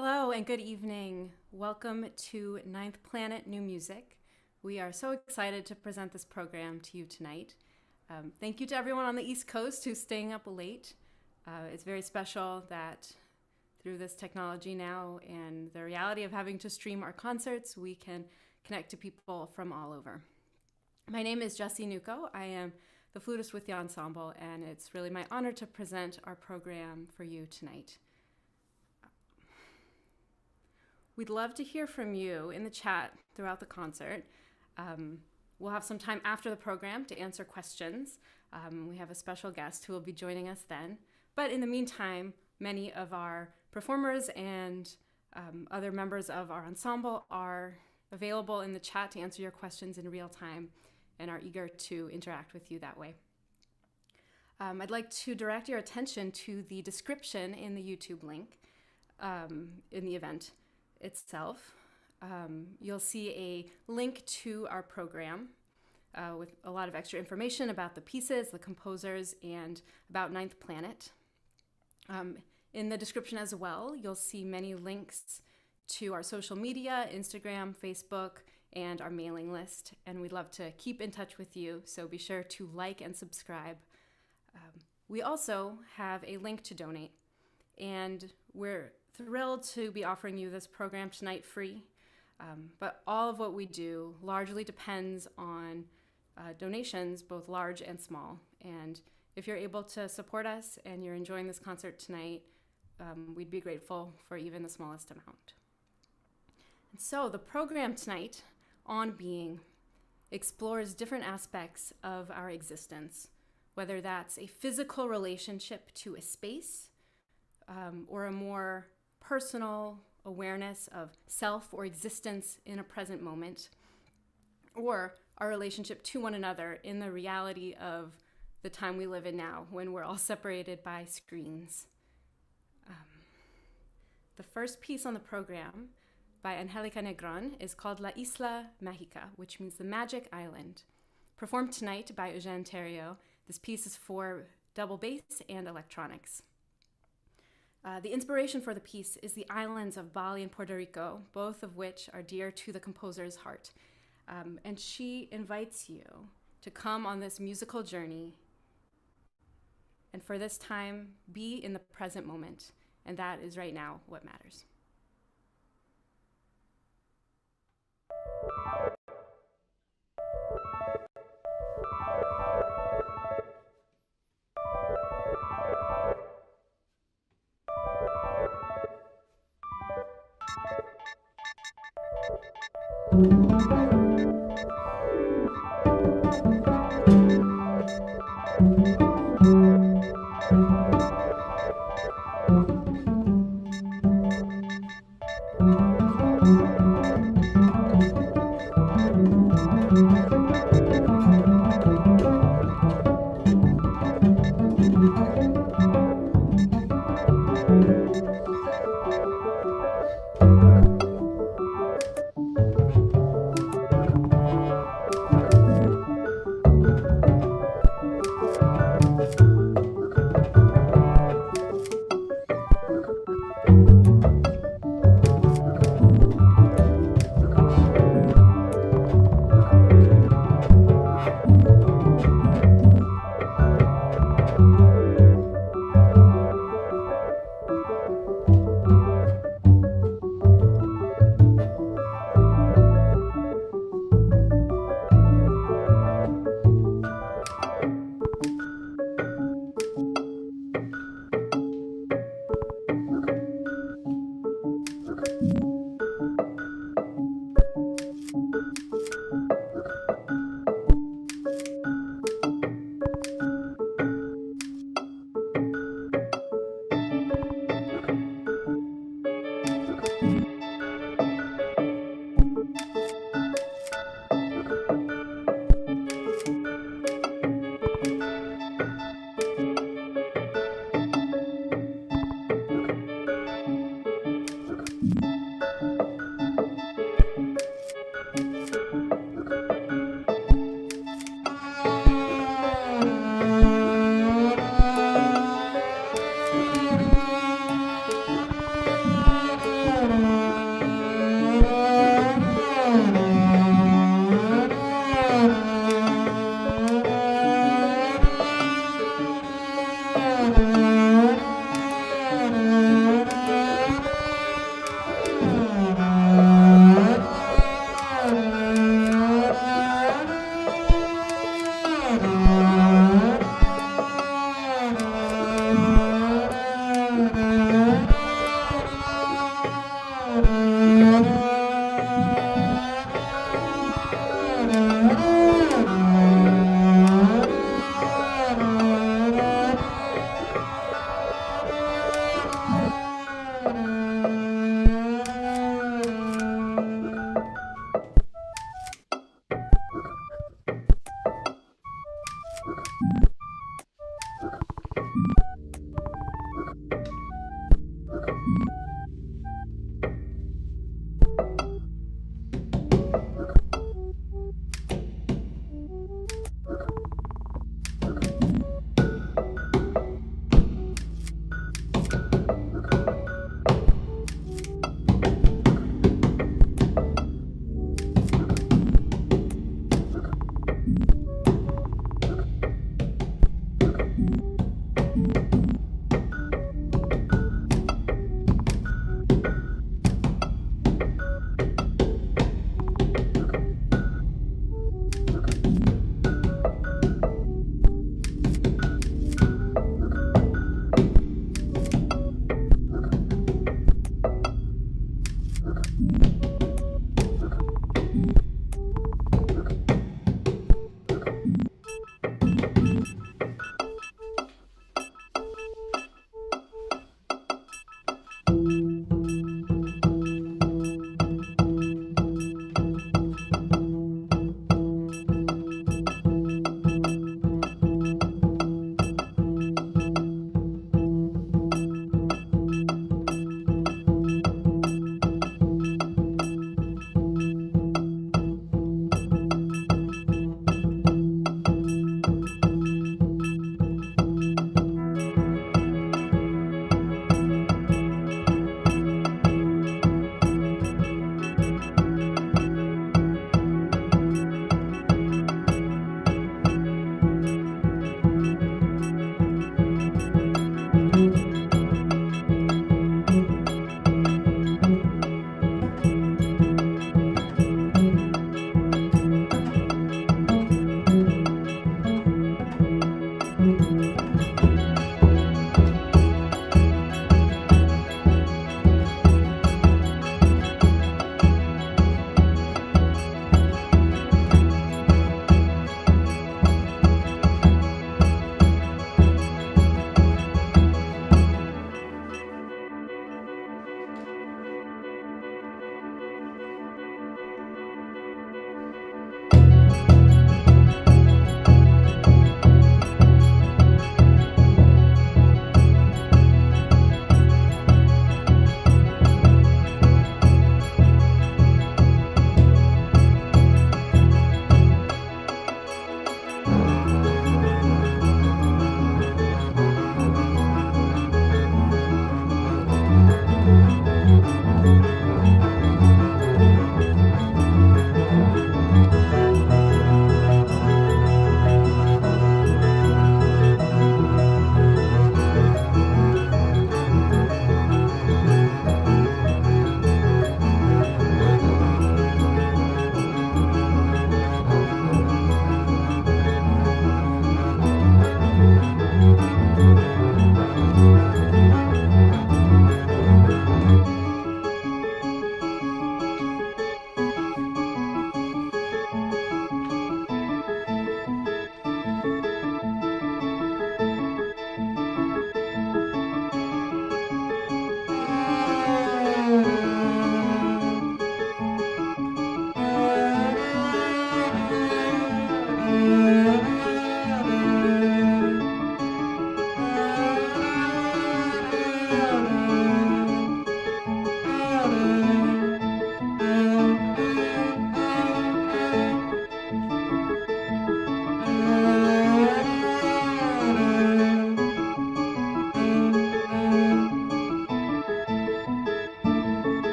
Hello and good evening. Welcome to Ninth Planet New Music. We are so excited to present this program to you tonight. Thank you to everyone on the East Coast who's staying up late. It's very special that through this technology now and the reality of having to stream our concerts, we can connect to people from all over. My name is Jessie Nucho. I am the flutist with the Ensemble, and it's really my honor to present our program for you tonight. We'd love to hear from you in the chat throughout the concert. We'll have some time after the program to answer questions. We have a special guest who will be joining us then. But in the meantime, many of our performers and other members of our ensemble are available in the chat to answer your questions in real time and are eager to interact with you that way. I'd like to direct your attention to the description in the YouTube link in the event itself. You'll see a link to our program with a lot of extra information about the pieces, the composers, and about Ninth Planet. In the description as well, you'll see many links to our social media, Instagram, Facebook, and our mailing list. And we'd love to keep in touch with you, so be sure to like and subscribe. We also have a link to donate, and we're thrilled to be offering you this program tonight free, but all of what we do largely depends on donations, both large and small. And if you're able to support us and you're enjoying this concert tonight, we'd be grateful for even the smallest amount. And so the program tonight, On Being, explores different aspects of our existence, whether that's a physical relationship to a space, or a more personal awareness of self or existence in a present moment, or our relationship to one another in the reality of the time we live in now, when we're all separated by screens. The first piece on the program by Angelica Negrón is called La Isla, Mágica, which means the Magic Island. Performed tonight by Eugene Theriault, this piece is for double bass and electronics. The inspiration for the piece is the islands of Bali and Puerto Rico, both of which are dear to the composer's heart. And she invites you to come on this musical journey, and for this time, be in the present moment. And that is right now what matters.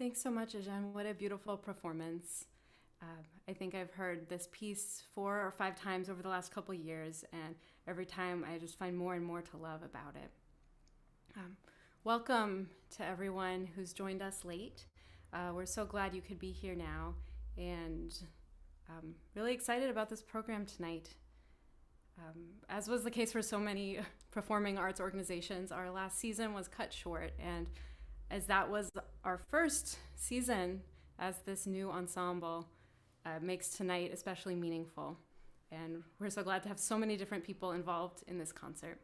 Thanks so much, Eugene. What a beautiful performance. I think I've heard this piece 4 or 5 times over the last couple years, and every time I just find more and more to love about it. Welcome to everyone who's joined us late. We're so glad you could be here now, and really excited about this program tonight. As was the case for so many performing arts organizations, our last season was cut short, and as that was our first season as this new ensemble, makes tonight especially meaningful. And we're so glad to have so many different people involved in this concert.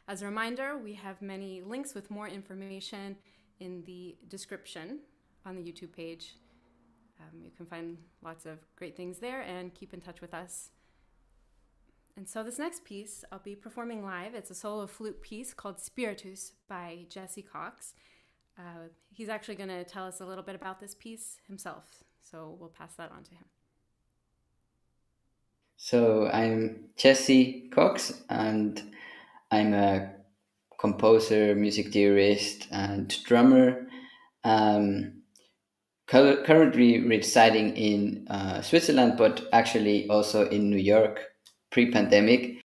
As a reminder, we have many links with more information in the description on the YouTube page. You can find lots of great things there and keep in touch with us. And so this next piece I'll be performing live. It's a solo flute piece called Spiritus by Jessie Cox. He's actually going to tell us a little bit about this piece himself, so we'll pass that on to him. So I'm Jessie Cox, and I'm a composer, music theorist, and drummer. Currently residing in Switzerland, but actually also in New York pre-pandemic.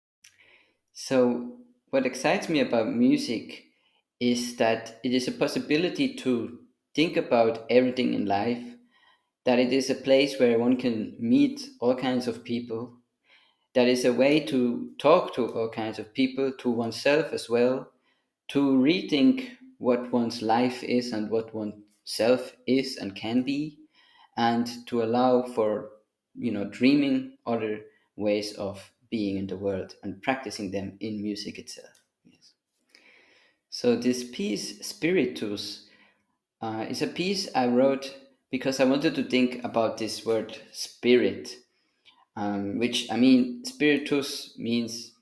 So what excites me about music is that it is a possibility to think about everything in life, that it is a place where one can meet all kinds of people, that is a way to talk to all kinds of people, to oneself as well, to rethink what one's life is and what oneself is and can be, and to allow for, dreaming other ways of being in the world and practicing them in music itself. Yes. So this piece, Spiritus, is a piece I wrote because I wanted to think about this word spirit, which, spiritus means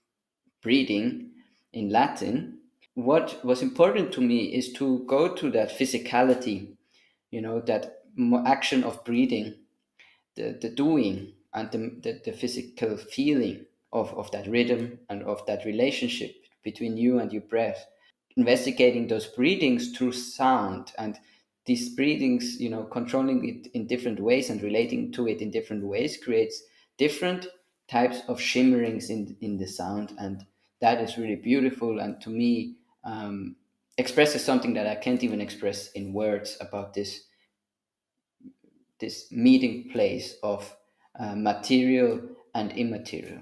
breathing in Latin. What was important to me is to go to that physicality, that action of breathing, the doing, and the physical feeling of that rhythm and of that relationship between you and your breath. Investigating those breathings through sound, and these breathings, controlling it in different ways and relating to it in different ways creates different types of shimmerings in the sound. And that is really beautiful, and to me, expresses something that I can't even express in words about this meeting place of material and immaterial.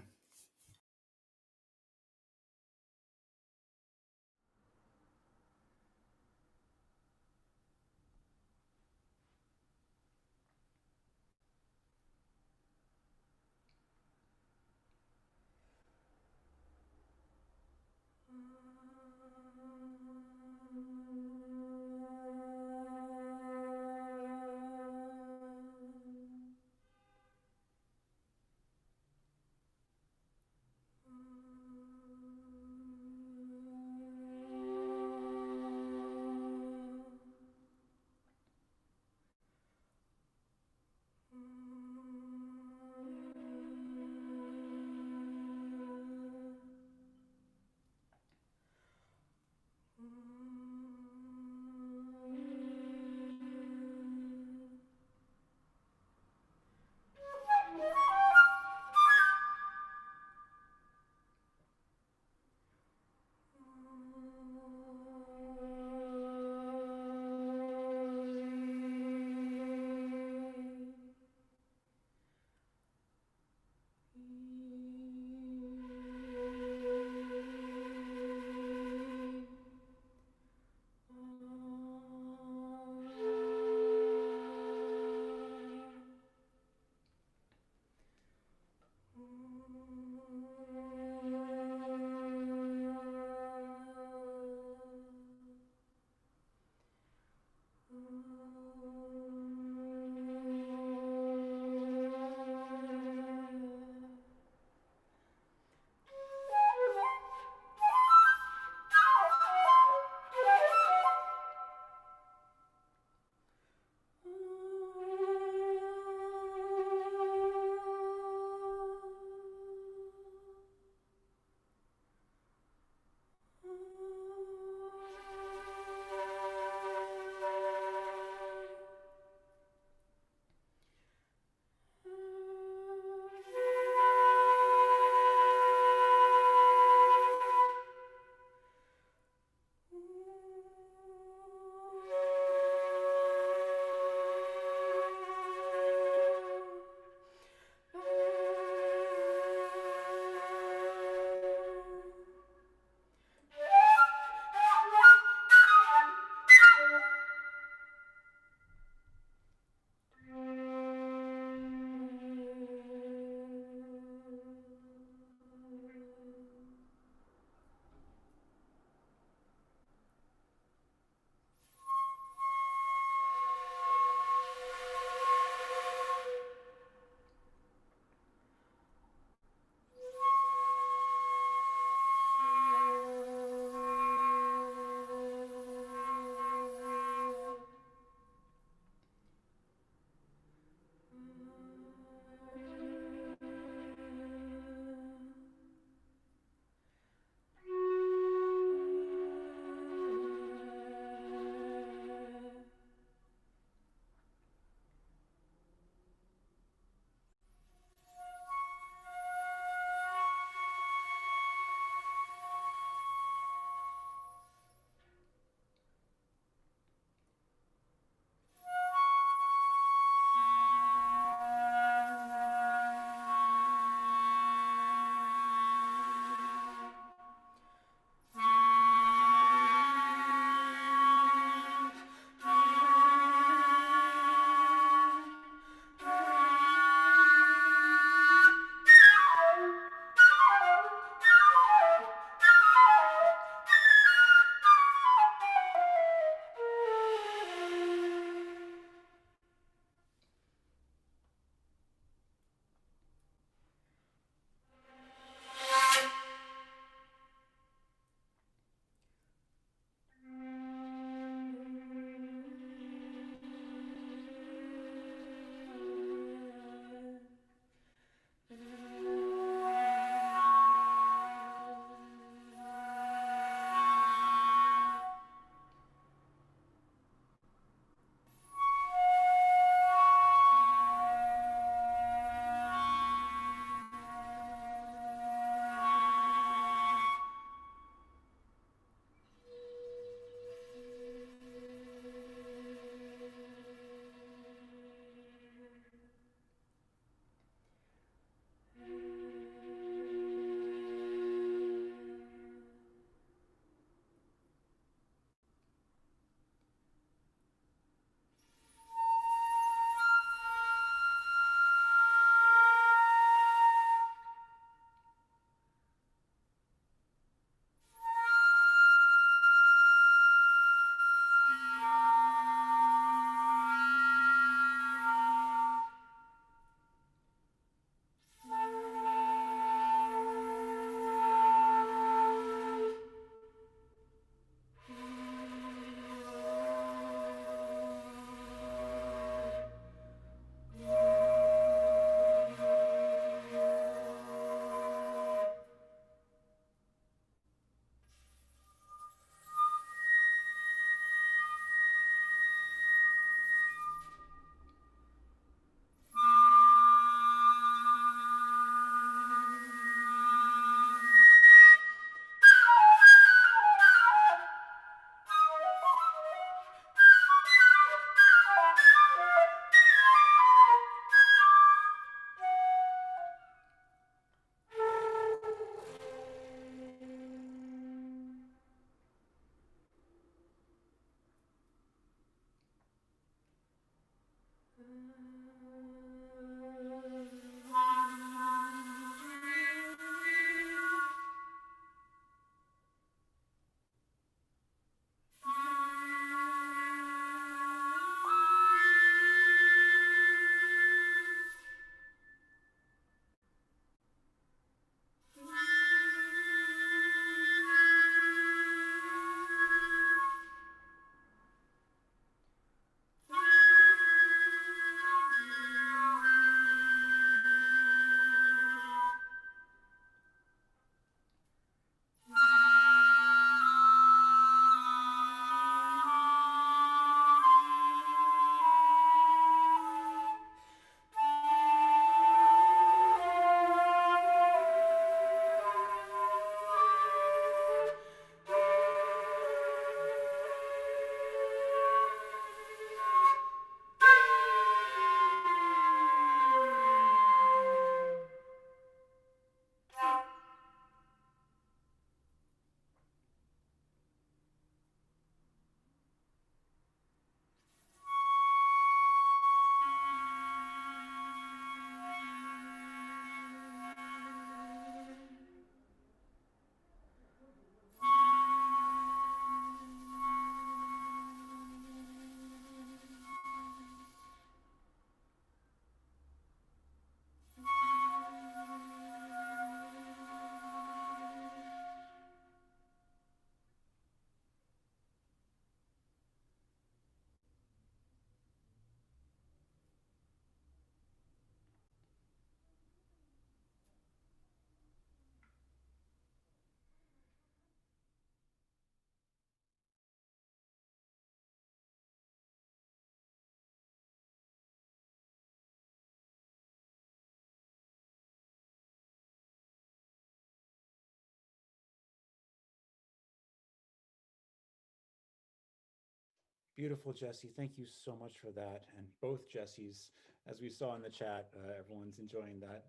Beautiful, Jessie. Thank you so much for that. And both Jessies, as we saw in the chat, everyone's enjoying that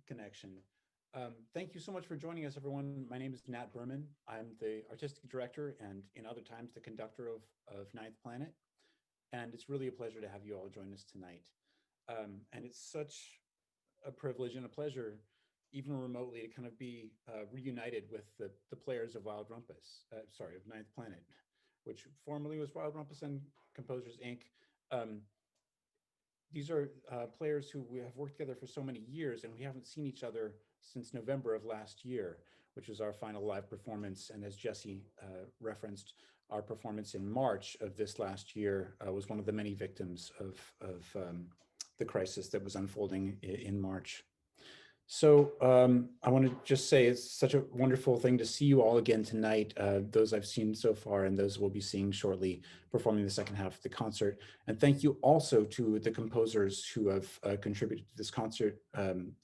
connection. Thank you so much for joining us, everyone. My name is Nat Berman. I'm the artistic director and in other times the conductor of Ninth Planet. And it's really a pleasure to have you all join us tonight. And it's such a privilege and a pleasure, even remotely, to kind of be reunited with the players of Wild Rumpus, of Ninth Planet, which formerly was Wild Rumpus and Composers, Inc. These are players who we have worked together for so many years, and we haven't seen each other since November of last year, which was our final live performance. And as Jessie referenced, our performance in March of this last year was one of the many victims of the crisis that was unfolding in March. So I want to just say it's such a wonderful thing to see you all again tonight, those I've seen so far and those we'll be seeing shortly performing the second half of the concert. And thank you also to the composers who have contributed to this concert,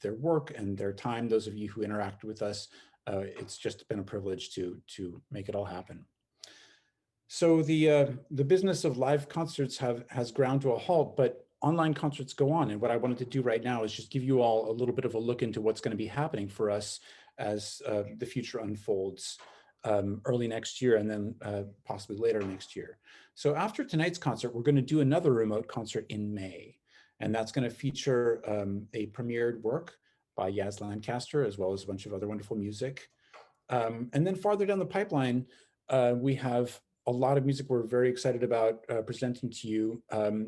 their work and their time, those of you who interacted with us. It's just been a privilege to make it all happen. So the business of live concerts has ground to a halt, but online concerts go on. And what I wanted to do right now is just give you all a little bit of a look into what's going to be happening for us as the future unfolds early next year and then possibly later next year. So after tonight's concert, we're going to do another remote concert in May. And that's going to feature a premiered work by Yaz Lancaster, as well as a bunch of other wonderful music. And then farther down the pipeline, we have a lot of music we're very excited about presenting to you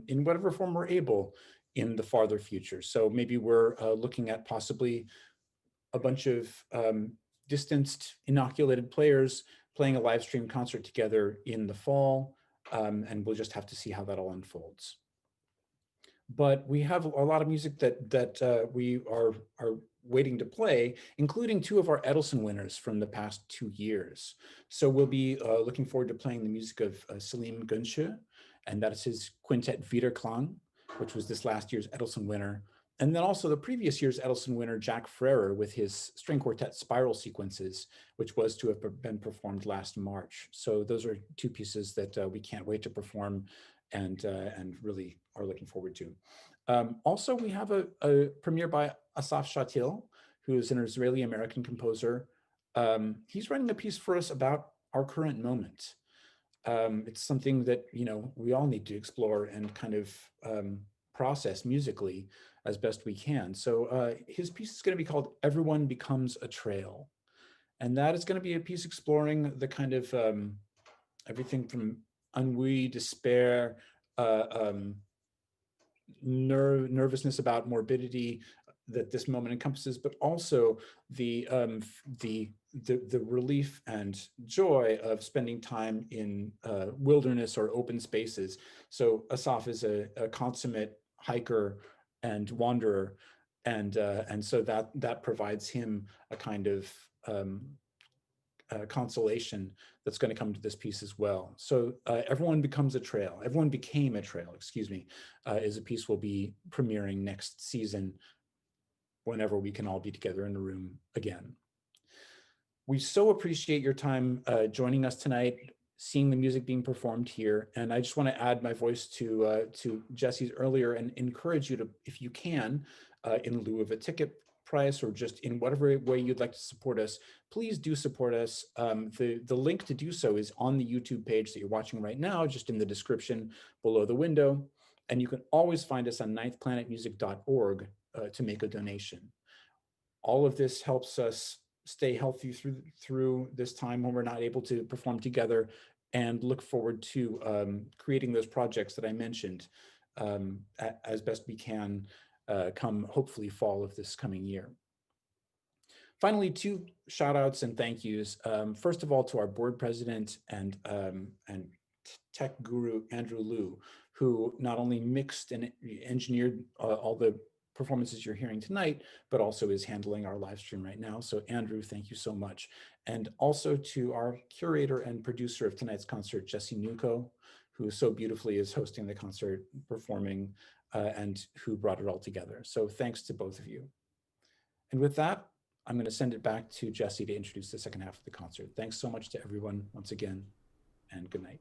in whatever form we're able in the farther future. So maybe we're looking at possibly a bunch of distanced, inoculated players playing a live stream concert together in the fall, and we'll just have to see how that all unfolds. But we have a lot of music that we are waiting to play, including two of our Ettelson winners from the past 2 years. So we'll be looking forward to playing the music of Selim Günsche, and that is his quintet Wiederklang, which was this last year's Ettelson winner. And then also the previous year's Ettelson winner, Jack Frerer, with his string quartet Spiral Sequences, which was to have been performed last March. So those are two pieces that we can't wait to perform and really are looking forward to. Also, we have a premiere by Asaf Shatil, who is an Israeli-American composer. He's writing a piece for us about our current moment. It's something that, you know, we all need to explore and kind of process musically as best we can. So his piece is going to be called Everyone Becomes a Trail. And that is going to be a piece exploring the kind of everything from ennui, despair, nervousness about morbidity that this moment encompasses, but also the relief and joy of spending time in wilderness or open spaces. So Asaf is a consummate hiker and wanderer, and so that provides him a kind of consolation that's going to come to this piece as well. So Everyone Becomes a Trail, Everyone Became a Trail, excuse me, is a piece we'll be premiering next season whenever we can all be together in a room again. We so appreciate your time joining us tonight, seeing the music being performed here. And I just want to add my voice to Jessie's earlier and encourage you to, if you can, in lieu of a ticket price or just in whatever way you'd like to support us, please do support us. The link to do so is on the YouTube page that you're watching right now, just in the description below the window. And you can always find us on ninthplanetmusic.org to make a donation. All of this helps us stay healthy through this time when we're not able to perform together, and look forward to creating those projects that I mentioned as best we can come hopefully fall of this coming year. Finally, two shout outs and thank yous. First of all, to our board president and tech guru, Andrew Liu, who not only mixed and engineered all the performances you're hearing tonight, but also is handling our live stream right now. So Andrew, thank you so much. And also to our curator and producer of tonight's concert, Jessie Nucho, who so beautifully is hosting the concert, performing, and who brought it all together. So thanks to both of you. And with that, I'm going to send it back to Jessie to introduce the second half of the concert. Thanks so much to everyone once again, and good night.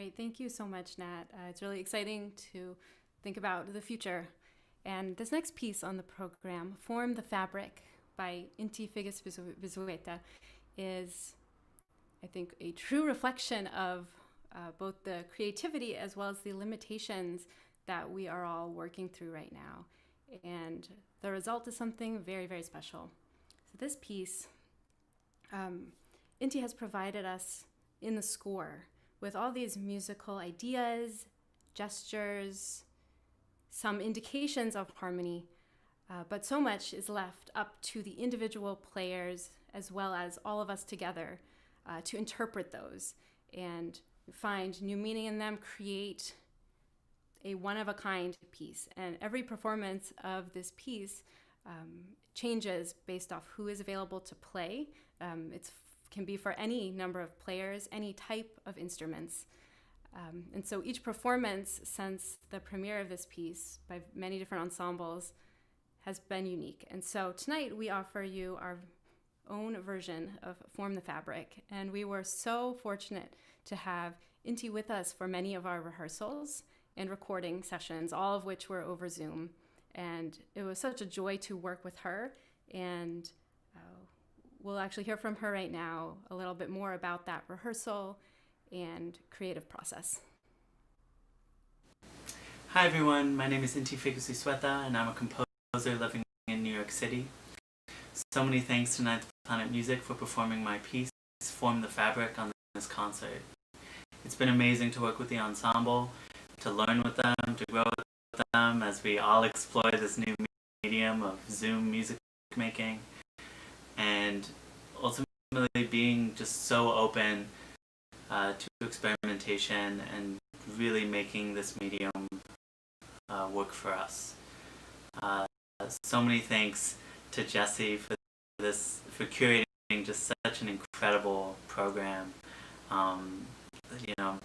Great, thank you so much, Nat. It's really exciting to think about the future. And this next piece on the program, Form the Fabric by Inti figgis-vizueta, is, I think, a true reflection of both the creativity as well as the limitations that we are all working through right now. And the result is something very, very special. So this piece, Inti has provided us in the score with all these musical ideas, gestures, some indications of harmony, but so much is left up to the individual players as well as all of us together to interpret those and find new meaning in them, create a one-of-a-kind piece. And every performance of this piece changes based off who is available to play. It can be for any number of players, any type of instruments. And so each performance since the premiere of this piece by many different ensembles has been unique. And so tonight we offer you our own version of Form the Fabric. And we were so fortunate to have Inti with us for many of our rehearsals and recording sessions, all of which were over Zoom. And it was such a joy to work with her. And we'll actually hear from her right now a little bit more about that rehearsal and creative process. Hi everyone, my name is Inti figgis-vizueta and I'm a composer living in New York City. So many thanks to Ninth Planet Music for performing my piece, Form the Fabric, on this concert. It's been amazing to work with the ensemble, to learn with them, to grow with them as we all explore this new medium of Zoom music making, and ultimately being just so open to experimentation and really making this medium work for us. So many thanks to Jessie for curating just such an incredible program. You know,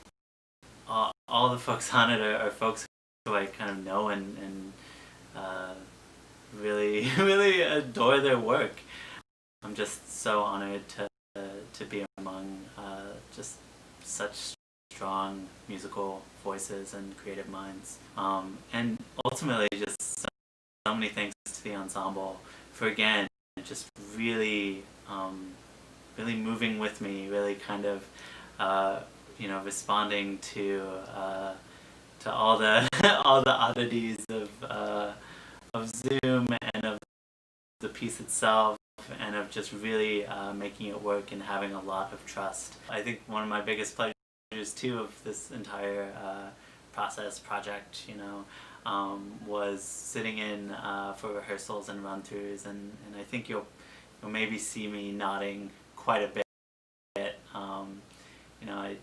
all the folks on it are folks who I kind of know and really, really adore their work. I'm just so honored to be among just such strong musical voices and creative minds. And ultimately just so many thanks to the ensemble for, again, just really, really moving with me, really kind of, you know, responding to all the all the oddities of Zoom and of the piece itself, and of just really making it work and having a lot of trust. I think one of my biggest pleasures too of this entire project, you know, was sitting in for rehearsals and run-throughs, and I think you'll maybe see me nodding quite a bit. You know,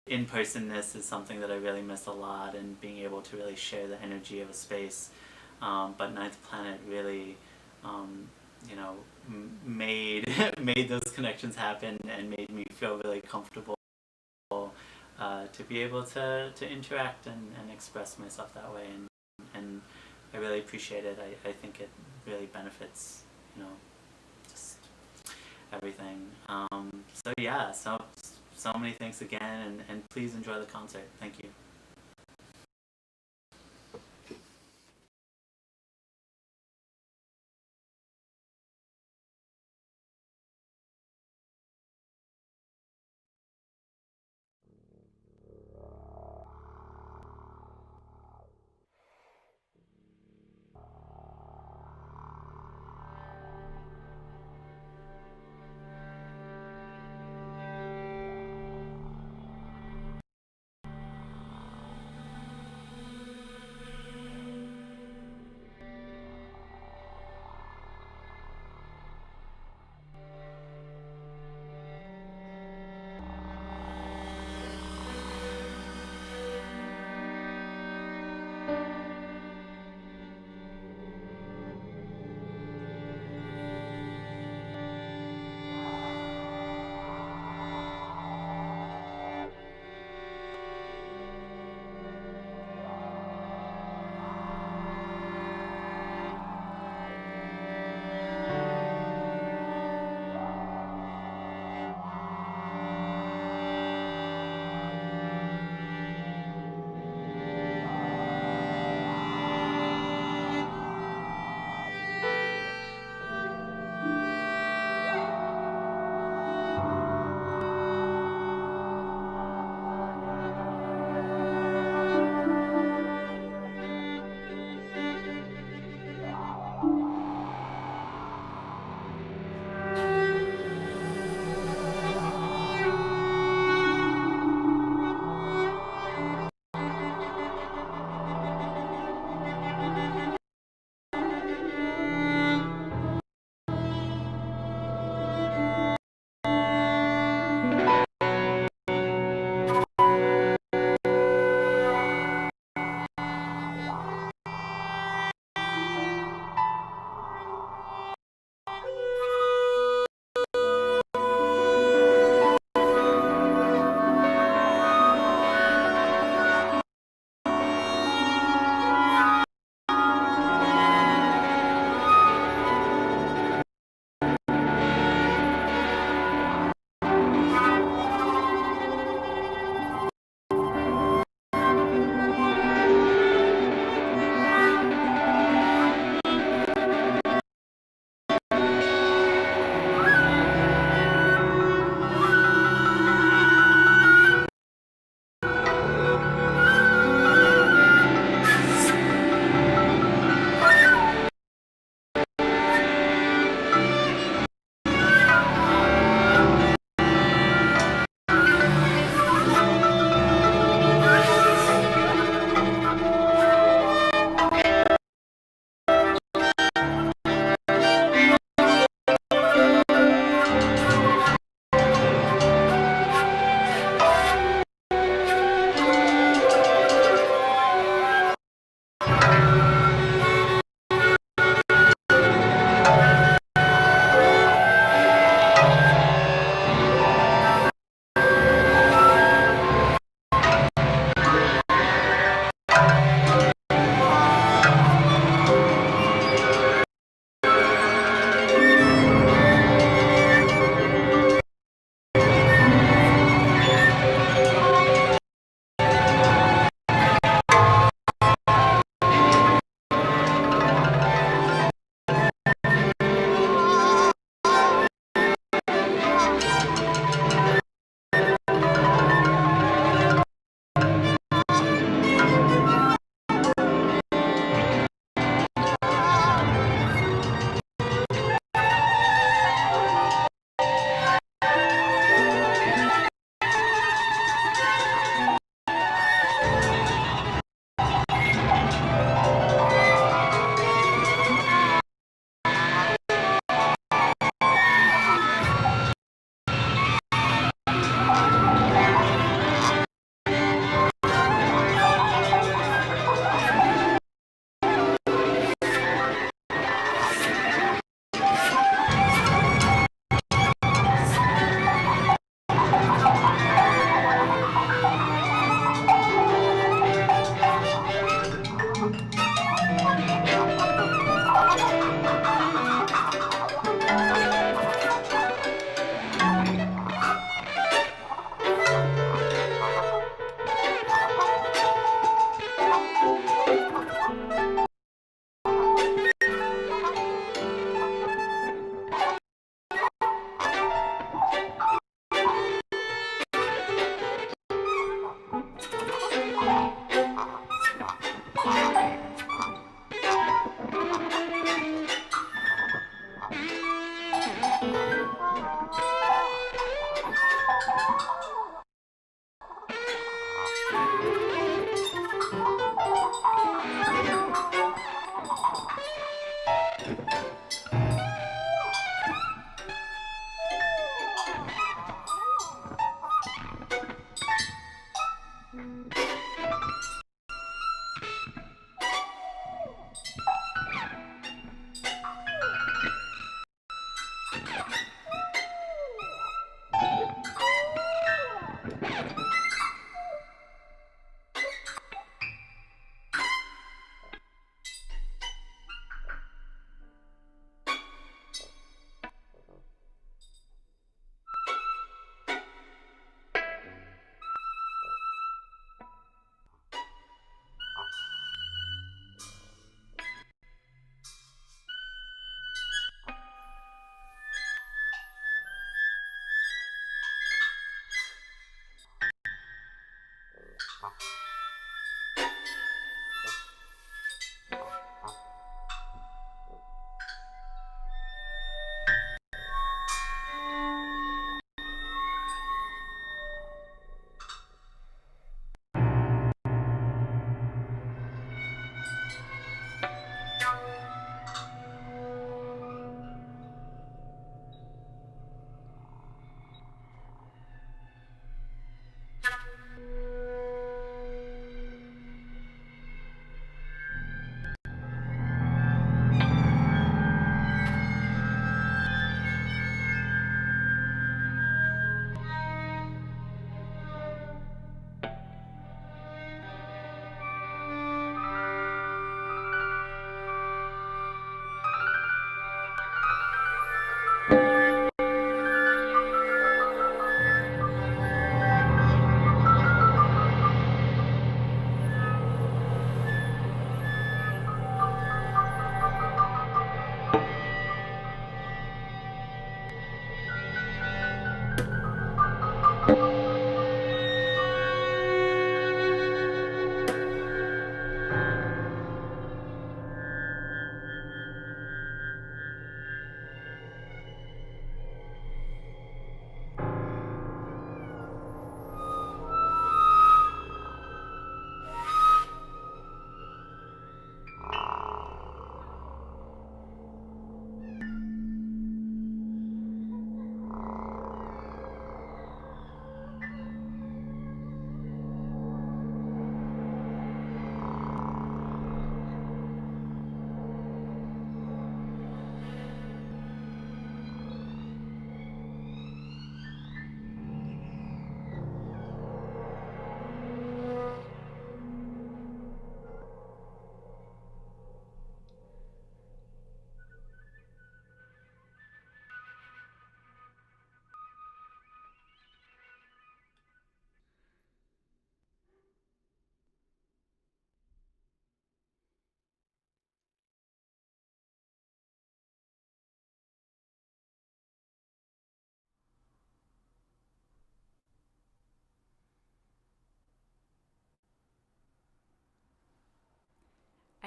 in-personness is something that I really miss a lot, and being able to really share the energy of a space. But Ninth Planet really, you know, made those connections happen and made me feel really comfortable to be able to interact and express myself that way, and I really appreciate it. I think it really benefits, you know, just everything. So yeah, so many thanks again, and please enjoy the concert. Thank you.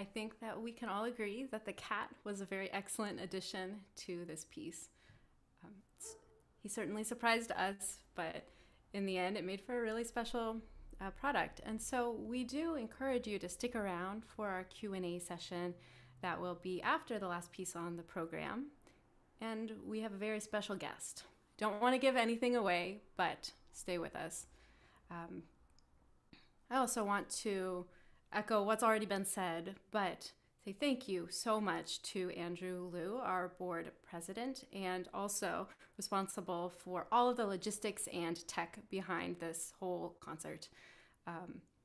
I think that we can all agree that the cat was a very excellent addition to this piece. He certainly surprised us, but in the end, it made for a really special product. And so we do encourage you to stick around for our Q&A session that will be after the last piece on the program. And we have a very special guest. Don't want to give anything away, but stay with us. I also want to echo what's already been said, but say thank you so much to Andrew Liu, our board president, and also responsible for all of the logistics and tech behind this whole concert.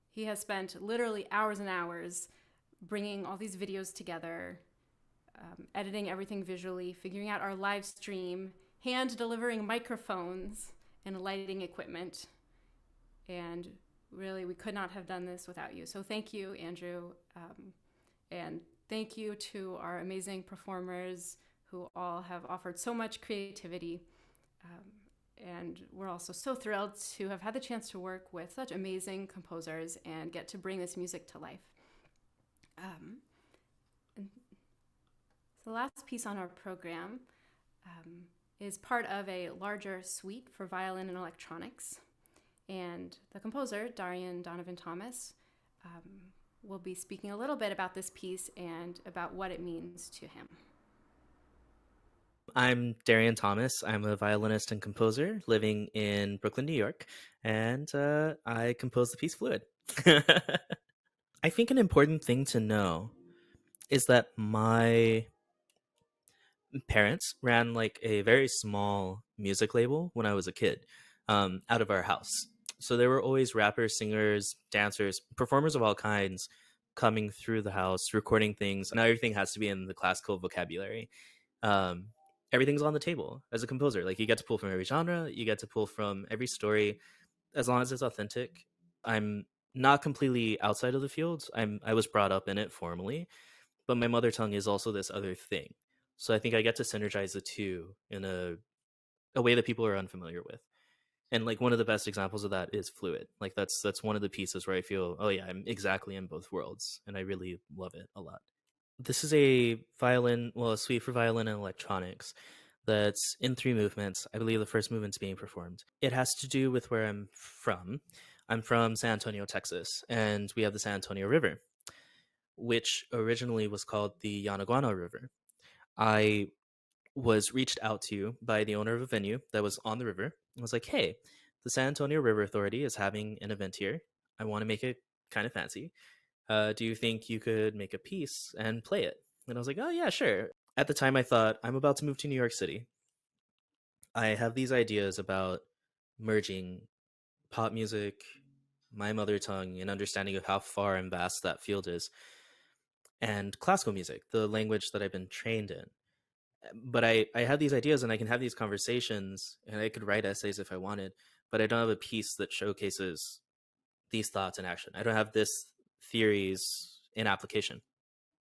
He has spent literally hours and hours bringing all these videos together, editing everything visually, figuring out our live stream, hand delivering microphones and lighting equipment. And really, we could not have done this without you. So thank you, Andrew. And thank you to our amazing performers who all have offered so much creativity. And we're also so thrilled to have had the chance to work with such amazing composers and get to bring this music to life. The last piece on our program is part of a larger suite for violin and electronics. And the composer, Darian Donovan Thomas, will be speaking a little bit about this piece and about what it means to him. I'm Darian Thomas. I'm a violinist and composer living in Brooklyn, New York, and I composed the piece Fluid. I think an important thing to know is that my parents ran like a very small music label when I was a kid, out of our house. So there were always rappers, singers, dancers, performers of all kinds coming through the house, recording things. Now everything has to be in the classical vocabulary. Everything's on the table as a composer. Like, you get to pull from every genre, you get to pull from every story, as long as it's authentic. I'm not completely outside of the field. I was brought up in it formally, but my mother tongue is also this other thing. So I think I get to synergize the two in a way that people are unfamiliar with. And like, one of the best examples of that is Fluid. Like, that's one of the pieces where I feel, oh yeah, I'm exactly in both worlds, and I really love it a lot. This is a suite for violin and electronics that's in 3 movements. I believe the first movement's being performed. It has to do with where I'm from. I'm from San Antonio, Texas, and we have the San Antonio River, which originally was called the Yanaguana River. I was reached out to by the owner of a venue that was on the river. I was like, hey, the San Antonio River Authority is having an event here. I want to make it kind of fancy. Do you think you could make a piece and play it? And I was like, oh yeah, sure. At the time I thought, I'm about to move to New York City. I have these ideas about merging pop music, my mother tongue, and understanding of how far and vast that field is, and classical music, the language that I've been trained in. But I had these ideas, and I can have these conversations, and I could write essays if I wanted, but I don't have a piece that showcases these thoughts in action. I don't have this theories in application.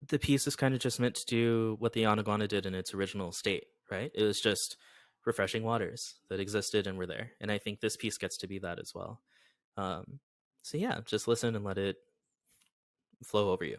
The piece is kind of just meant to do what the Yanaguana did in its original state, right? It was just refreshing waters that existed and were there. And I think this piece gets to be that as well. So yeah, just listen and let it flow over you.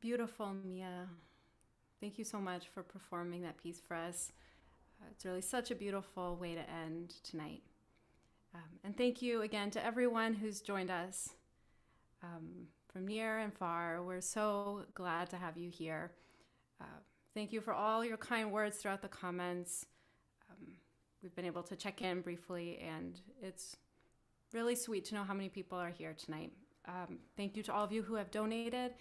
beautiful, Mia. Thank you so much for performing that piece for us. It's really such a beautiful way to end tonight. And thank you again to everyone who's joined us from near and far. We're so glad to have you here. Thank you for all your kind words throughout the comments. We've been able to check in briefly, and it's really sweet to know how many people are here tonight. Thank you to all of you who have donated,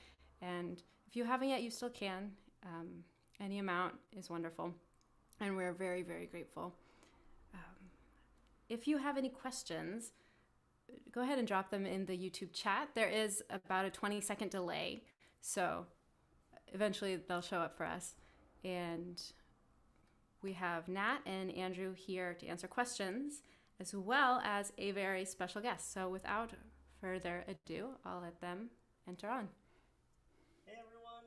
and if you haven't yet, you still can. Any amount is wonderful, and we're very, very grateful. If you have any questions, go ahead and drop them in the YouTube chat. There is about a 20-second delay, so eventually they'll show up for us. And we have Nat and Andrew here to answer questions, as well as a very special guest. So without further ado, I'll let them enter on. Hey everyone!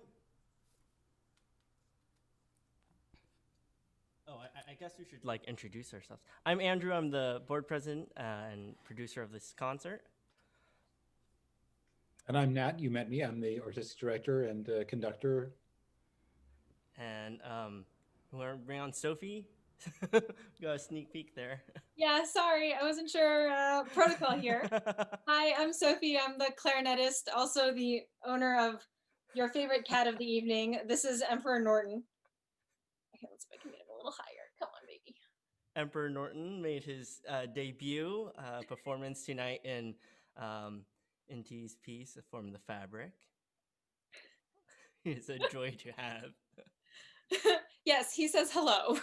Oh, I guess we should introduce ourselves. I'm Andrew. I'm the board president and producer of this concert. And I'm Nat. You met me. I'm the artistic director and conductor. And we want to bring on Sophie. Got a sneak peek there. Yeah, sorry, I wasn't sure protocol here. Hi, I'm Sophie. I'm the clarinetist, also the owner of your favorite cat of the evening. This is Emperor Norton. Okay, let's see if I can get him a little higher. Come on, baby. Emperor Norton made his debut performance tonight in Inti's piece, Form the Fabric. It's a joy to have. Yes, he says hello.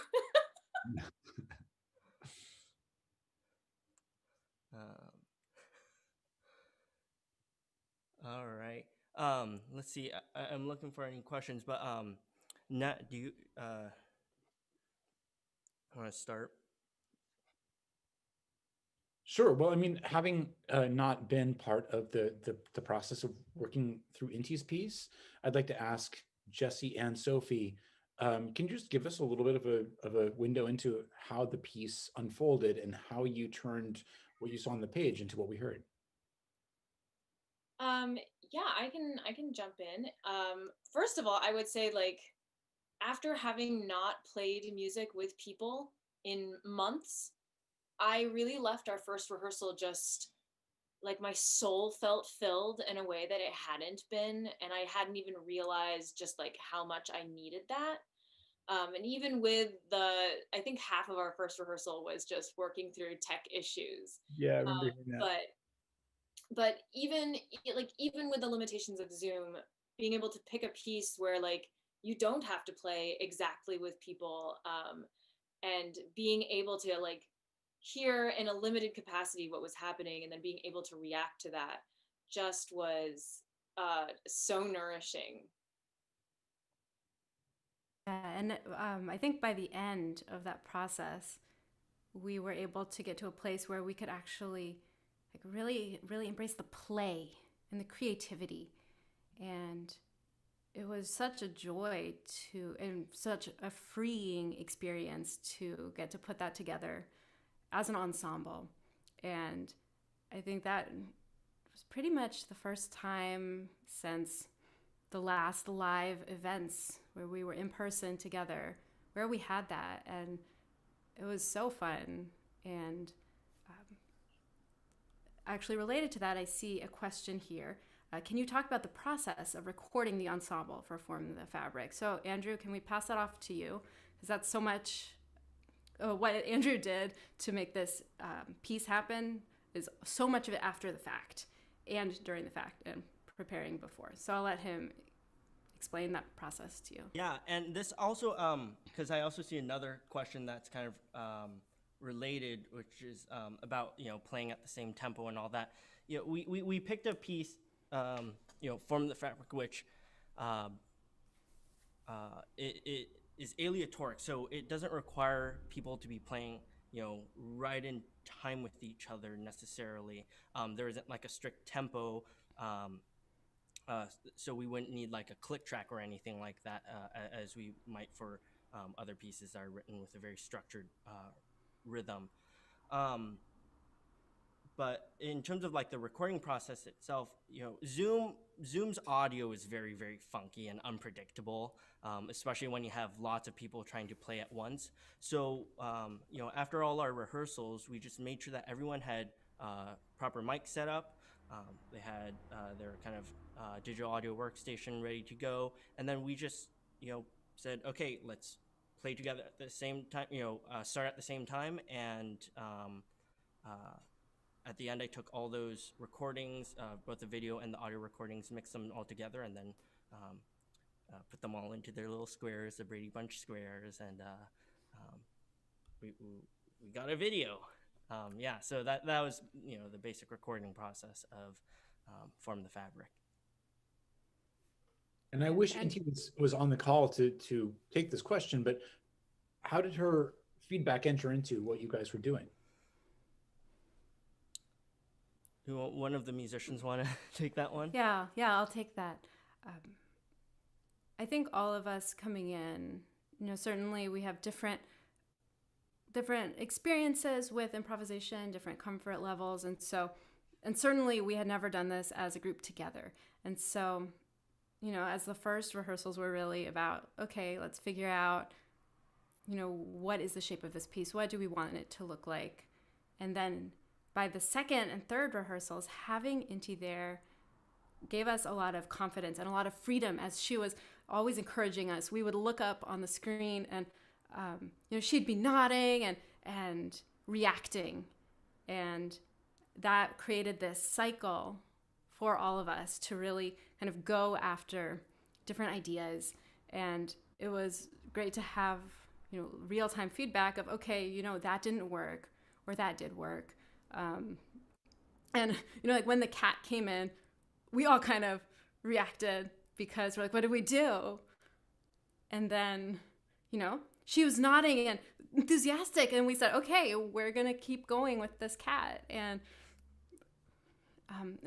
All right. Let's see. I'm looking for any questions, but Nat, do you want to start? Sure. Well, I mean, having not been part of the process of working through Inti's piece, I'd like to ask Jessie and Sophie, can you just give us a little bit of a window into how the piece unfolded and how you turned what you saw on the page into what we heard? Yeah, I can jump in. First of all, I would say, like, after having not played music with people in months, I really left our first rehearsal just like my soul felt filled in a way that it hadn't been, and I hadn't even realized just like how much I needed that. And even with I think half of our first rehearsal was just working through tech issues. Yeah, I remember hearing that. But even with the limitations of Zoom, being able to pick a piece where like you don't have to play exactly with people, and being able to like hear in a limited capacity what was happening and then being able to react to that just was so nourishing. Yeah, and I think by the end of that process, we were able to get to a place where we could actually like really, really embrace the play and the creativity. And it was such a joy and such a freeing experience to get to put that together as an ensemble. And I think that was pretty much the first time since the last live events where we were in person together, where we had that. And it was so fun. And actually related to that, I see a question here. Can you talk about the process of recording the ensemble for Form the Fabric? So Andrew, can we pass that off to you? Because that's so much what Andrew did to make this piece happen is so much of it after the fact and during the fact and preparing before. So I'll let him explain that process to you. Yeah, and this also, because I also see another question that's kind of related, which is about playing at the same tempo and all that. We picked a piece, Form the Fabric, which it is aleatoric, so it doesn't require people to be playing right in time with each other necessarily. There isn't like a strict tempo, so we wouldn't need like a click track or anything like that, as we might for other pieces that are written with a very structured rhythm. But in terms of like the recording process itself, you know, Zoom's audio is very, very funky and unpredictable, especially when you have lots of people trying to play at once. So, you know, after all our rehearsals, we just made sure that everyone had proper mic set up. They had their kind of digital audio workstation ready to go. And then we just, you know, said, okay, let's play together at the same time, you know, start at the same time. And at the end, I took all those recordings, both the video and the audio recordings, mixed them all together, and then put them all into their little squares, the Brady Bunch squares, and we got a video. Yeah, so that was, you know, the basic recording process of Form the Fabric. And I wish Inti was on the call to take this question, but how did her feedback enter into what you guys were doing? One of the musicians want to take that one? Yeah, I'll take that. I think all of us coming in, you know, certainly we have different experiences with improvisation, different comfort levels, and certainly we had never done this as a group together. And so, you know, as the first rehearsals were really about, okay, let's figure out, you know, what is the shape of this piece? What do we want it to look like? And then by the second and third rehearsals, having Inti there gave us a lot of confidence and a lot of freedom, as she was always encouraging us. We would look up on the screen and, you know, she'd be nodding and reacting. And that created this cycle for all of us to really kind of go after different ideas. And it was great to have, you know, real-time feedback of, okay, you know, that didn't work or that did work. And, you know, like when the cat came in, we all kind of reacted because we're like, what did we do? And then, you know, she was nodding and enthusiastic. And we said, okay, we're going to keep going with this cat. And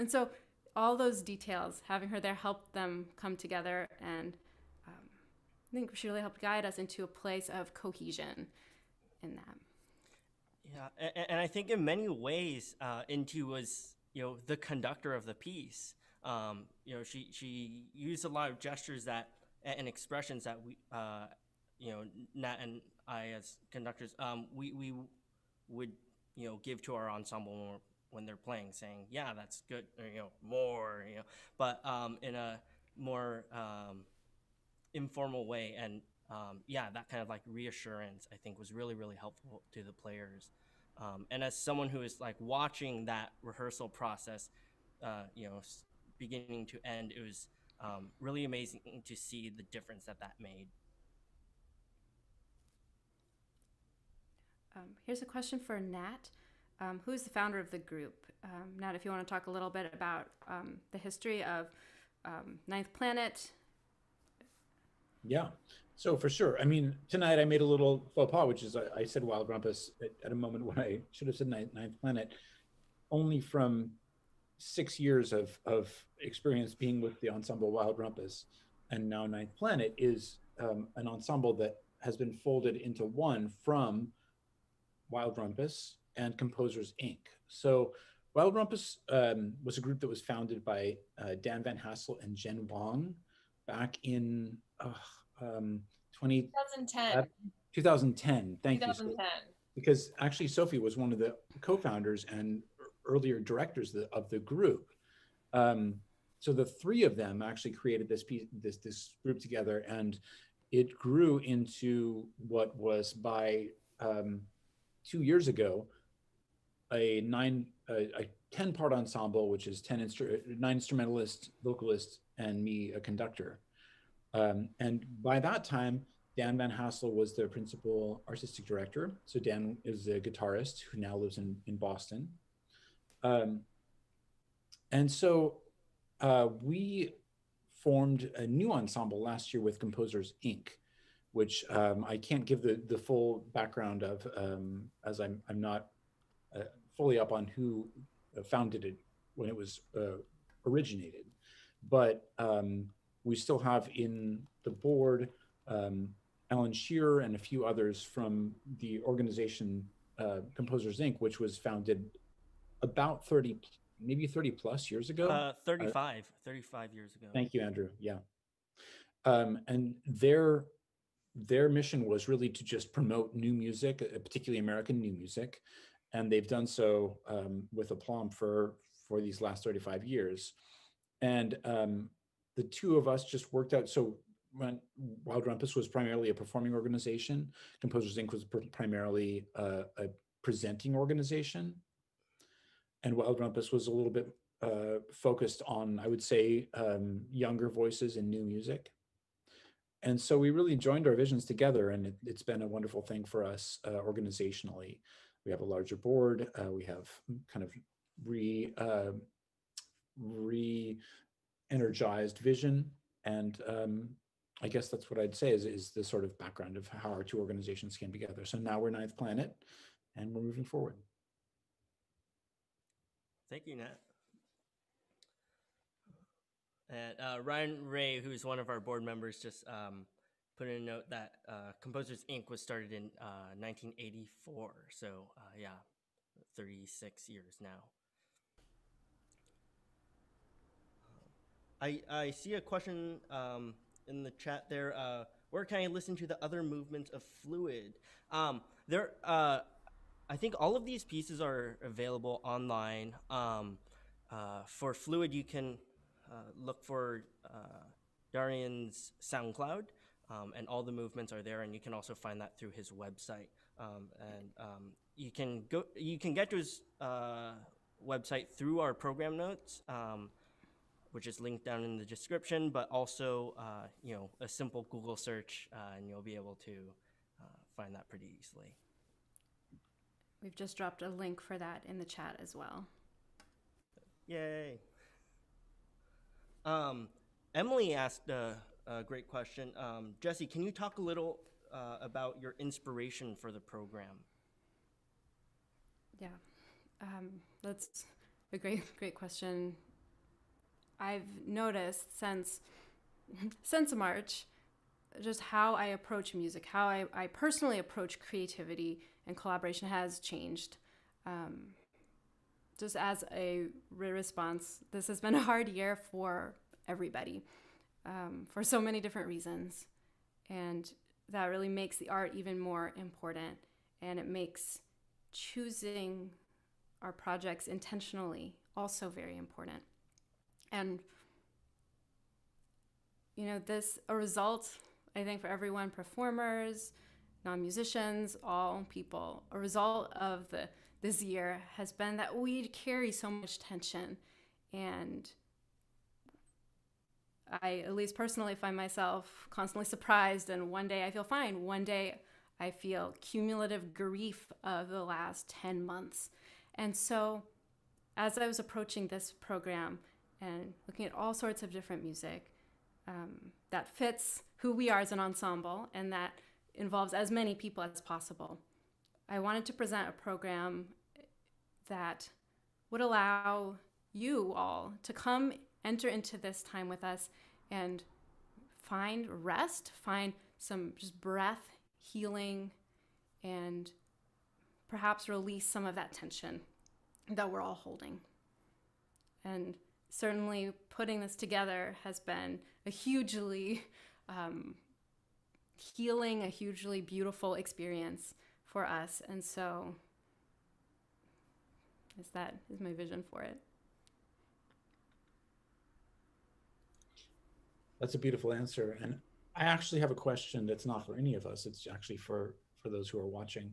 so all those details, having her there helped them come together. And I think she really helped guide us into a place of cohesion in that. Yeah, and I think in many ways, Inti was, you know, the conductor of the piece. You know, she used a lot of gestures that and expressions that we, you know, Nat and I as conductors, we would, you know, give to our ensemble when they're playing, saying, yeah, that's good, or, you know, more, you know, but in a more informal way. And yeah, that kind of like reassurance, I think, was really, really helpful to the players. And as someone who is like watching that rehearsal process, you know, beginning to end, it was really amazing to see the difference that made. Here's a question for Nat. Who is the founder of the group? Nat, if you want to talk a little bit about the history of Ninth Planet. Yeah, so for sure. I mean, tonight I made a little faux pas, which is I said Wild Rumpus at a moment when I should have said Ninth Planet, only from 6 years of experience being with the ensemble Wild Rumpus. And now Ninth Planet is an ensemble that has been folded into one from Wild Rumpus and Composers, Inc. So Wild Rumpus was a group that was founded by Dan Van Hassel and Jen Wong back in 2010. 2010, thank you. 2010. Because actually Sophie was one of the co-founders and earlier directors of the group. So the three of them actually created this group together, and it grew into what was by 2 years ago a 10-part ensemble, which is 9 instrumentalists, vocalists, and me, a conductor. And by that time, Dan Van Hassel was the principal artistic director. So Dan is a guitarist who now lives in Boston. And so we formed a new ensemble last year with Composers, Inc., which I can't give the full background of, as I'm not fully up on who founded it when it was originated. But we still have in the board Alan Shearer and a few others from the organization Composers, Inc., which was founded about 30, maybe 30 plus years ago. 35 years ago. Thank you, Andrew. Yeah. And their mission was really to just promote new music, particularly American new music. And they've done so with aplomb for these last 35 years. And the two of us just worked out. So when Wild Rumpus was primarily a performing organization, Composers Inc. was primarily a presenting organization. And Wild Rumpus was a little bit focused on, I would say, younger voices and new music. And so we really joined our visions together, and it's been a wonderful thing for us organizationally. We have a larger board. We have kind of re-energized vision. And I guess that's what I'd say is the sort of background of how our two organizations came together. So now we're Ninth Planet, and we're moving forward. Thank you, Nat. And Ryan Ray, who's one of our board members, just put in a note that Composers Inc. was started in 1984. So yeah, 36 years now. I see a question in the chat there. Where can I listen to the other movements of Fluid? I think all of these pieces are available online. For Fluid, you can look for Darian's SoundCloud, and all the movements are there, and you can also find that through his website. You can get to his website through our program notes, which is linked down in the description, but also a simple Google search, and you'll be able to find that pretty easily. We've just dropped a link for that in the chat as well. Yay. Emily asked a great question. Jessie, can you talk a little about your inspiration for the program? Yeah, that's a great question. I've noticed since March just how I approach music, how I personally approach creativity and collaboration has changed. Just as a response, this has been a hard year for everybody, for so many different reasons. And that really makes the art even more important. And it makes choosing our projects intentionally also very important. And, a result, I think, for everyone, performers, non-musicians, all people, a result of this year has been that we carry so much tension. And I, at least personally, find myself constantly surprised, and one day I feel fine. One day I feel cumulative grief of the last 10 months. And so as I was approaching this program and looking at all sorts of different music that fits who we are as an ensemble and that involves as many people as possible, I wanted to present a program that would allow you all to come enter into this time with us and find rest, find some just breath, healing, and perhaps release some of that tension that we're all holding. And certainly putting this together has been a hugely healing, a hugely beautiful experience for us. And so that is my vision for it. That's a beautiful answer. And I actually have a question that's not for any of us. It's actually for those who are watching.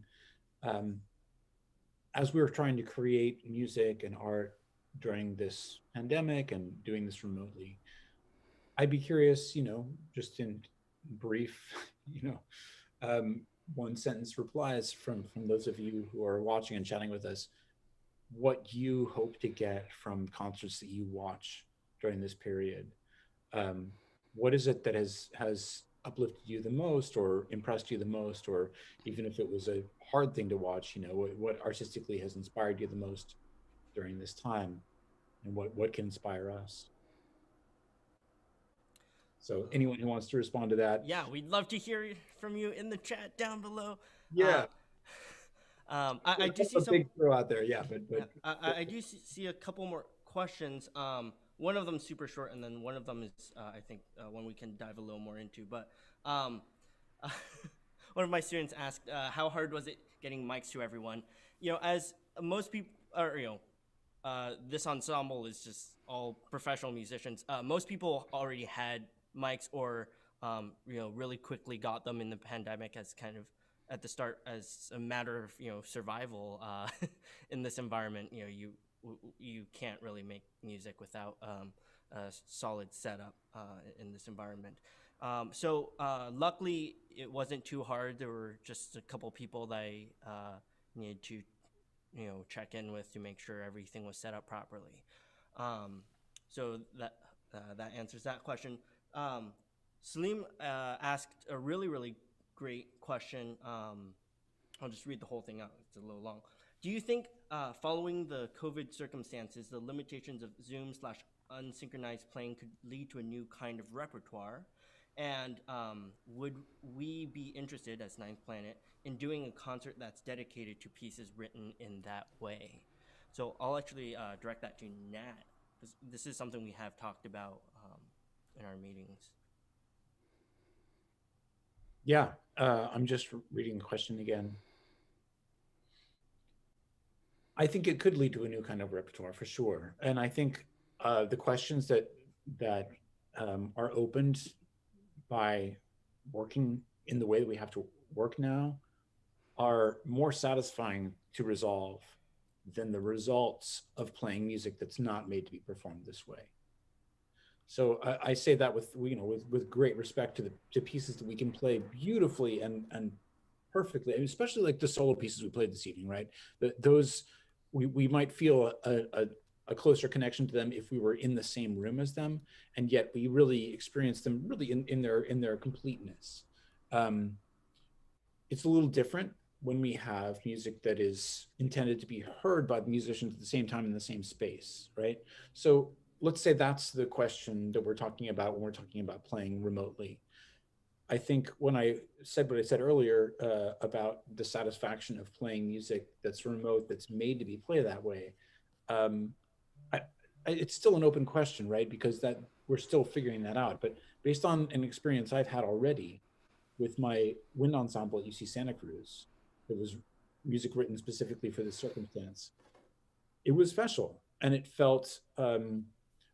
As we were trying to create music and art during this pandemic and doing this remotely, I'd be curious, just in brief, one sentence replies from those of you who are watching and chatting with us, what you hope to get from concerts that you watch during this period. What is it that has uplifted you the most or impressed you the most, or even if it was a hard thing to watch, what artistically has inspired you the most during this time, and what can inspire us? So anyone who wants to respond to that. Yeah, we'd love to hear from you in the chat down below. Yeah. I do see a some big throw out there, yeah, but yeah, I do see a couple more questions. One of them super short, and then one of them is I think one we can dive a little more into. But one of my students asked, how hard was it getting mics to everyone? You know, as most people, or this ensemble is just all professional musicians. Most people already had mics, or really quickly got them in the pandemic as kind of at the start as a matter of survival in this environment. You can't really make music without a solid setup in this environment. So luckily it wasn't too hard. There were just a couple people that I needed to check in with to make sure everything was set up properly. So that answers that question. Salim asked a really great question. I'll just read the whole thing out. It's a little long. Do you think following the COVID circumstances, the limitations of Zoom/unsynchronized playing could lead to a new kind of repertoire? And would we be interested, as Ninth Planet, in doing a concert that's dedicated to pieces written in that way? So I'll actually direct that to Nat, because this is something we have talked about in our meetings. Yeah, I'm just reading the question again. I think it could lead to a new kind of repertoire for sure. And I think the questions that are opened by working in the way that we have to work now are more satisfying to resolve than the results of playing music that's not made to be performed this way. So I say that with great respect to pieces that we can play beautifully and perfectly, and especially like the solo pieces we played this evening, right? Those we might feel a closer connection to them if we were in the same room as them, and yet we really experience them really in their completeness. It's a little different when we have music that is intended to be heard by the musicians at the same time in the same space, right? So let's say that's the question that we're talking about when we're talking about playing remotely. I think when I said what I said earlier about the satisfaction of playing music that's remote, that's made to be played that way, it's still an open question, right? Because that we're still figuring that out. But based on an experience I've had already with my wind ensemble at UC Santa Cruz, it was music written specifically for this circumstance. It was special, and it felt,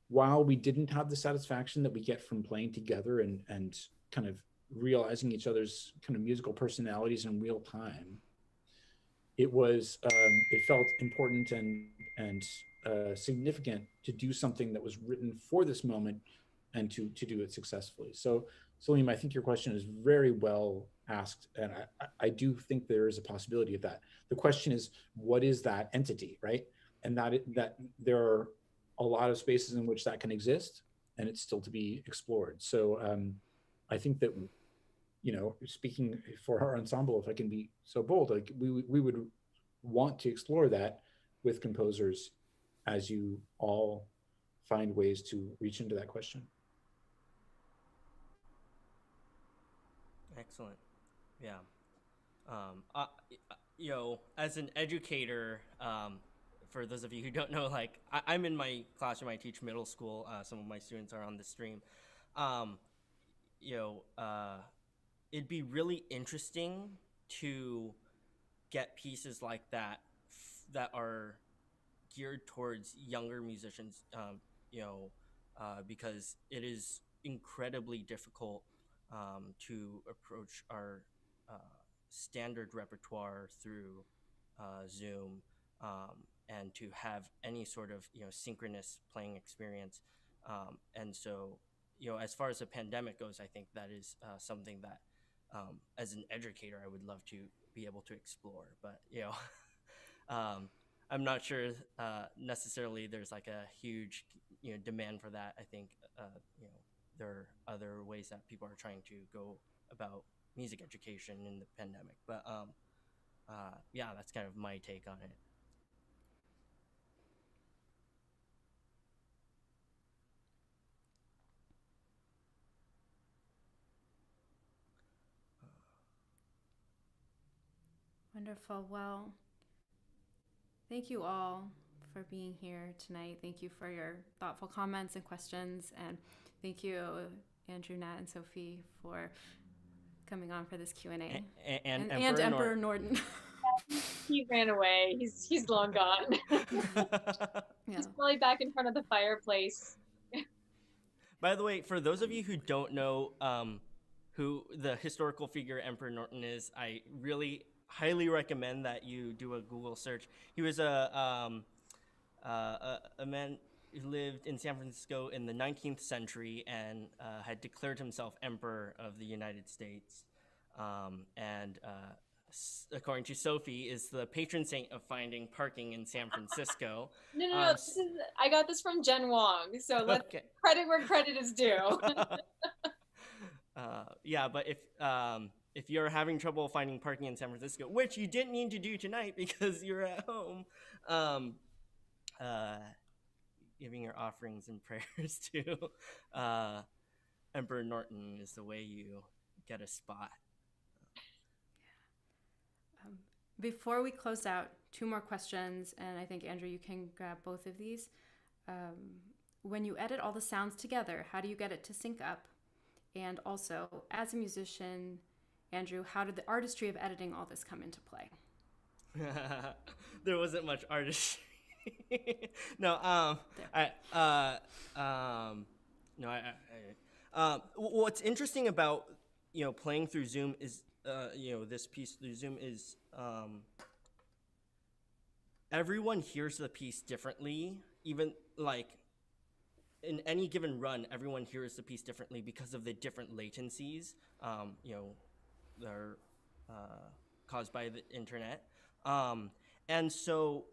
while we didn't have the satisfaction that we get from playing together and kind of realizing each other's kind of musical personalities in real time, it was it felt important and significant to do something that was written for this moment and to do it successfully. So Salim, I think your question is very well asked, and I do think there is a possibility of that. The question is, what is that entity, right? And that there are a lot of spaces in which that can exist, and it's still to be explored. So I think that, speaking for our ensemble, if I can be so bold, like we would want to explore that with composers as you all find ways to reach into that question. Excellent. Yeah. As an educator, for those of you who don't know, like I'm in my classroom, I teach middle school. Some of my students are on the stream. It'd be really interesting to get pieces like that that are geared towards younger musicians, because it is incredibly difficult to approach our standard repertoire through Zoom, and to have any sort of synchronous playing experience. And so, as far as the pandemic goes, I think that is something that, as an educator, I would love to be able to explore. But I'm not sure necessarily there's like a huge demand for that. I think there are other ways that people are trying to go about music education in the pandemic. But yeah, that's kind of my take on it. Wonderful. Well, thank you all for being here tonight. Thank you for your thoughtful comments and questions. And thank you, Andrew, Nat, and Sophie, for coming on for this Q&A. And Emperor Norton. He ran away. He's long gone. Yeah. He's probably back in front of the fireplace. By the way, for those of you who don't know who the historical figure Emperor Norton is, I really highly recommend that you do a Google search. He was a man who lived in San Francisco in the 19th century and had declared himself Emperor of the United States. According to Sophie, is the patron saint of finding parking in San Francisco. No. I got this from Jen Wong. So let's credit where credit is due. Yeah, but if you're having trouble finding parking in San Francisco, which you didn't need to do tonight because you're at home, giving your offerings and prayers to Emperor Norton is the way you get a spot. Before we close out, 2 more questions, and I think, Andrew, you can grab both of these. When you edit all the sounds together, how do you get it to sync up? And also, as a musician, Andrew, how did the artistry of editing all this come into play? There wasn't much artistry. What's interesting about playing through Zoom is this piece through Zoom is everyone hears the piece differently. Even like in any given run, everyone hears the piece differently because of the different latencies that are caused by the internet. And so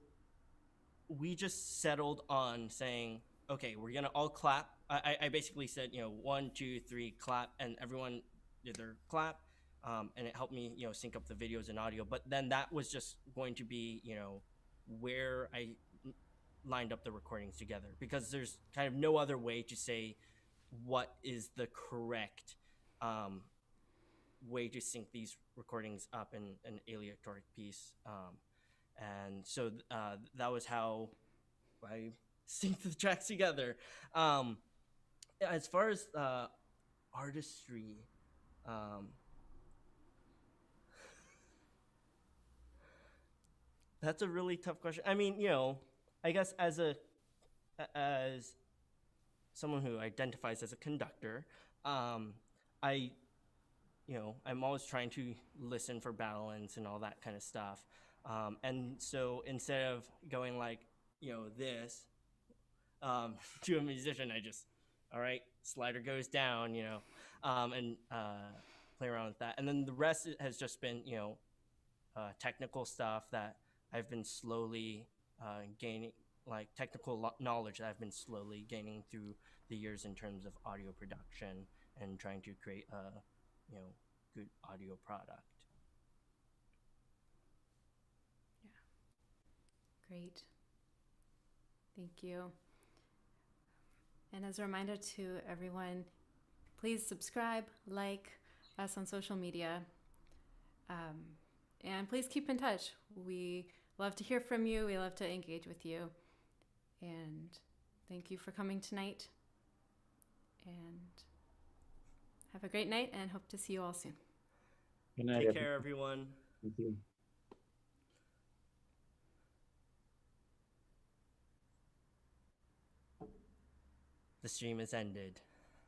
we just settled on saying, okay, we're gonna all clap. I basically said, 1, 2, 3, clap, and everyone did their clap. And it helped me, sync up the videos and audio. But then that was just going to be, where I lined up the recordings together, because there's kind of no other way to say what is the correct way to sync these recordings up in an aleatoric piece. And so that was how I synced the tracks together. As far as artistry, that's a really tough question. I mean, I guess as someone who identifies as a conductor, I'm always trying to listen for balance and all that kind of stuff. And so instead of going like, this to a musician, I just, all right, slider goes down, and play around with that. And then the rest has just been, technical stuff that I've been slowly gaining, like technical knowledge that I've been slowly gaining through the years in terms of audio production and trying to create a, good audio product. Yeah. Great. Thank you. And as a reminder to everyone, please subscribe, like us on social media, and please keep in touch. We love to hear from you. We love to engage with you. And thank you for coming tonight. And have a great night, and hope to see you all soon. Good night. Take care, everyone. Thank you. The stream has ended.